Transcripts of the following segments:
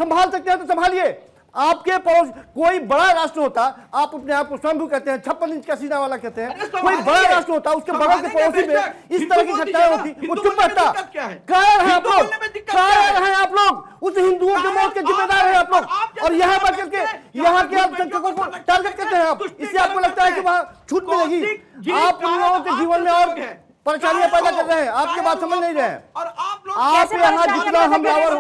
संभाल सकते हैं तो संभालिए। आपके पड़ोस कोई बड़ा राष्ट्र होता, आप अपने आप को स्वयं कहते हैं 56 इंच का सीना वाला कहते हैं, कोई बड़ा राष्ट्र होता उसके बड़ों के पड़ोसी में इस तरह की घटनाएं होती, वो चुप रहता। कायर हैं आप लोग, कायर हैं आप लोग, उस हिंदुओं के मौत के जिम्मेदार हैं आप लोग, और यहाँ पर करके यहाँ के अल्पसंख्यकों को टारगेट करते हैं आप। इससे आपको लगता है कि वहां छूट मिलेगी। आप उन लोगों के जीवन में और परेशानियां पैदा कर रहे हैं, आपके बात समझ नहीं रहे हैं। और आप यहाँ जितना हमलावर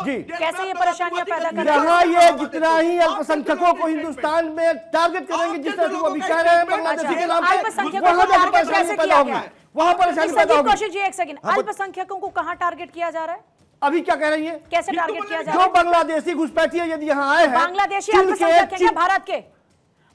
जी कैसे ये परेशानियां पैदा कर रहे हैं? यहाँ ये जितना ही अल्पसंख्यकों को हिंदुस्तान में टारगेट करेंगे, जिस तरह से वो अभी कह रहे हैं बांग्लादेश के नाम पे, वहाँ जाकर परेशानी पैदा होगी, वहाँ परेशानी पैदा होगी। कौशिक जी एक सेकंड, अल्पसंख्यकों को कहाँ टारगेट किया जा रहा है? अभी क्या कह रही है, कैसे टारगेट किया जा रहा है? जो बांग्लादेशी घुसपैठिए यदि यहाँ आए हैं, बांग्लादेशी अल्पसंख्यक हैं भारत के?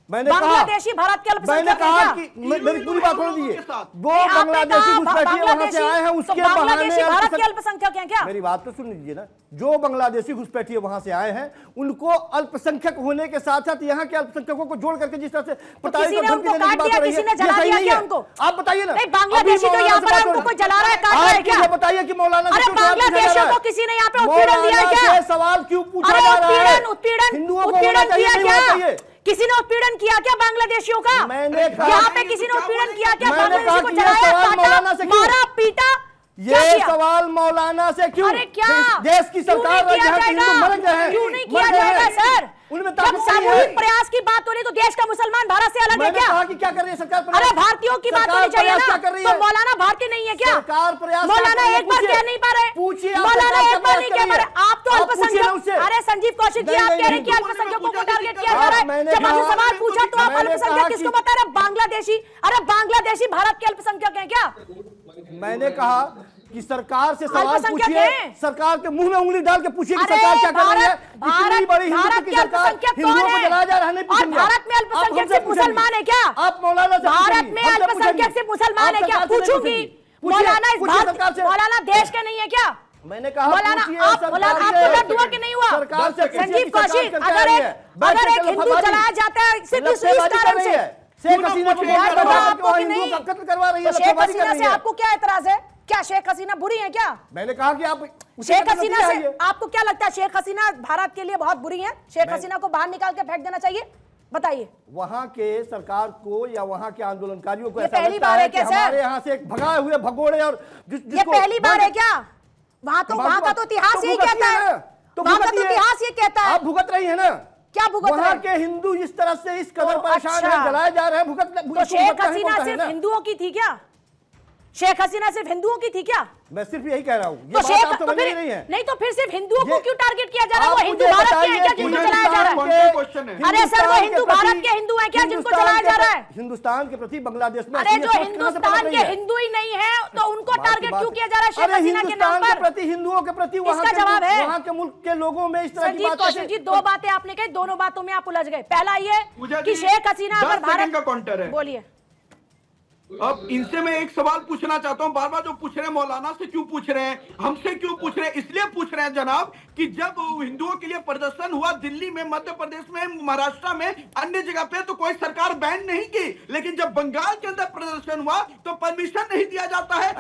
मैंने कहा, बांग्लादेशी भारत के अल्पसंख्यक मैंने कहा कि मेरी पूरी बात होने दीजिए, वो बांग्लादेशी घुसपैठिए वहां से आए हैं, उसके बांग्लादेशी भारत के अल्पसंख्यक हैं क्या? मेरी बात तो सुन लीजिए ना, जो बांग्लादेशी घुसपैठिए वहां से आए हैं उनको अल्पसंख्यक होने के साथ साथ यहाँ के अल्पसंख्यकों को जोड़ करके जिस तरह से प्रताड़ित और धमकी देने की बात हो रही है, ये सही नहीं है। आप बताइए ना, बांग्लादेशी तो यहाँ पर उनको कोई जला रहा है, काट रहा है क्या? बताइए कि मौलाना अरे बांग्लादेशियों को किसी ने यहाँ पे उत्पीड़न दिया है क्या? सवाल क्यों पूछा जा रहा है? उत्पीड़न किया क्या? किसी ने उत्पीड़न किया क्या बांग्लादेशियों का? मैंने यहाँ पे किसी ने उत्पीड़न किया क्या? बांग्लादेशी को जलाया, काटा, मारा, पीटा? ये सवाल मौलाना से क्यों? अरे क्या देश की सरकार और यहाँ के हिंदू मर गए हैं, क्यों नहीं किया जाएगा सर? उनमें जब सामूहिक प्रयास की बात हो रही तो देश का मुसलमान भारत से अलग है क्या? कहा कि क्या कर रही है सरकार? अरे भारतीयों की बात होनी चाहिए ना, तो मौलाना भारतीय नहीं है क्या? सरकार प्रयास, मौलाना एक बार कह नहीं पा रहे, पूछिए, मौलाना एक बार नहीं कह पा रहे। आप तो अल्पसंख्यक, अरे संजीव कौशिक जी आप कह रहे हैं कि अल्पसंख्यकों को टारगेट किया जा रहा है। जब आपसे सवाल पूछा तो आप अल्पसंख्यक किसको बता रहे? बांग्लादेशी। अरे बांग्लादेशी भारत के अल्पसंख्यक है क्या? मैंने कहा कि सरकार से सवाल पूछिए, सरकार के मुंह में उंगली डाल के पूछिए कि सरकार क्या कर रही है। इतनी बड़ी हिंदुत्व की सरकार हिंदुओं को जलाया जा रहा है, नहीं पूछेंगे। भारत में अल्पसंख्यक सिर्फ मुसलमान है क्या? आप मौलाना से भारत में अल्पसंख्यक सिर्फ मुसलमान है क्या? पूछूंगी। मौलाना इस भारत, मौलाना देश के नहीं है क्या? मैंने कहा मौलाना आप, मौलाना आपको दर्द हुआ कि नहीं हुआ? सरकार से संजीव कौशिक, अगर एक हिंदू जलाया जाता है सिर्फ इस कारण से, शेख हसीना को कत्ल करवा रही है, शेख हसीना से आपको क्या एतराज है? क्या शेख हसीना बुरी है क्या? मैंने कहा कि आप शेख हसीना से आपको क्या लगता है? शेख हसीना भारत के लिए बहुत बुरी है, शेख हसीना को बाहर निकाल के फेंक देना चाहिए? बताइए। वहां के सरकार को या वहां के आंदोलनकारियों को ये ऐसा पहली लगता बार है है कि क्या सर? हमारे यहाँ से भगाए हुए भगोड़े और ये पहली बार है क्या? वहां का तो इतिहास यही कहता है, वहां का तो इतिहास ये कहता है। आप भुगत रही है ना? क्या भुगत रहे? वहां के हिंदू इस तरह से इस कदर परेशान है, जलाए जा रहे हैं, भुगत। तो शेख हसीना सिर्फ हिंदुओं की थी क्या? शेख हसीना सिर्फ हिंदुओं की थी क्या? मैं सिर्फ यही कह रहा हूँ, तो शेख तो फिर नहीं तो फिर सिर्फ हिंदुओं को क्यों टारगेट किया जा रहा है? वो हिंदू भारत के हैं क्या जिनको जलाया जा रहा है? अरे सर वो हिंदू भारत के हिंदू हैं क्या जिनको जलाया जा रहा है? हिंदुस्तान के प्रति बांग्लादेश में, अरे जो हिंदुस्तान के हिंदू ही नहीं है तो उनको टारगेट क्यों किया जा रहा है शेख हसीना के नाम पर? प्रति हिंदुओं के प्रति इसका जवाब है वहाँ के मुल्क के लोगों में इस तरह की बात। कौशिक जी दो बातें आपने कही, दोनों बातों में आप उलझ गए। पहला ये कि शेख हसीना अगर भारत का काउंटर है, बोलिए। अब इनसे मैं एक सवाल पूछना चाहता हूं, बार बार जो पूछ रहे हैं मौलाना से क्यों पूछ रहे हैं, हमसे क्यों पूछ रहे हैं? इसलिए पूछ रहे हैं जनाब कि जब हिंदुओं के लिए प्रदर्शन हुआ दिल्ली में, मध्य प्रदेश में, महाराष्ट्र में, अन्य जगह पे, तो कोई सरकार बैन नहीं की, लेकिन जब बंगाल के अंदर प्रदर्शन हुआ तो परमिशन नहीं दिया जाता है।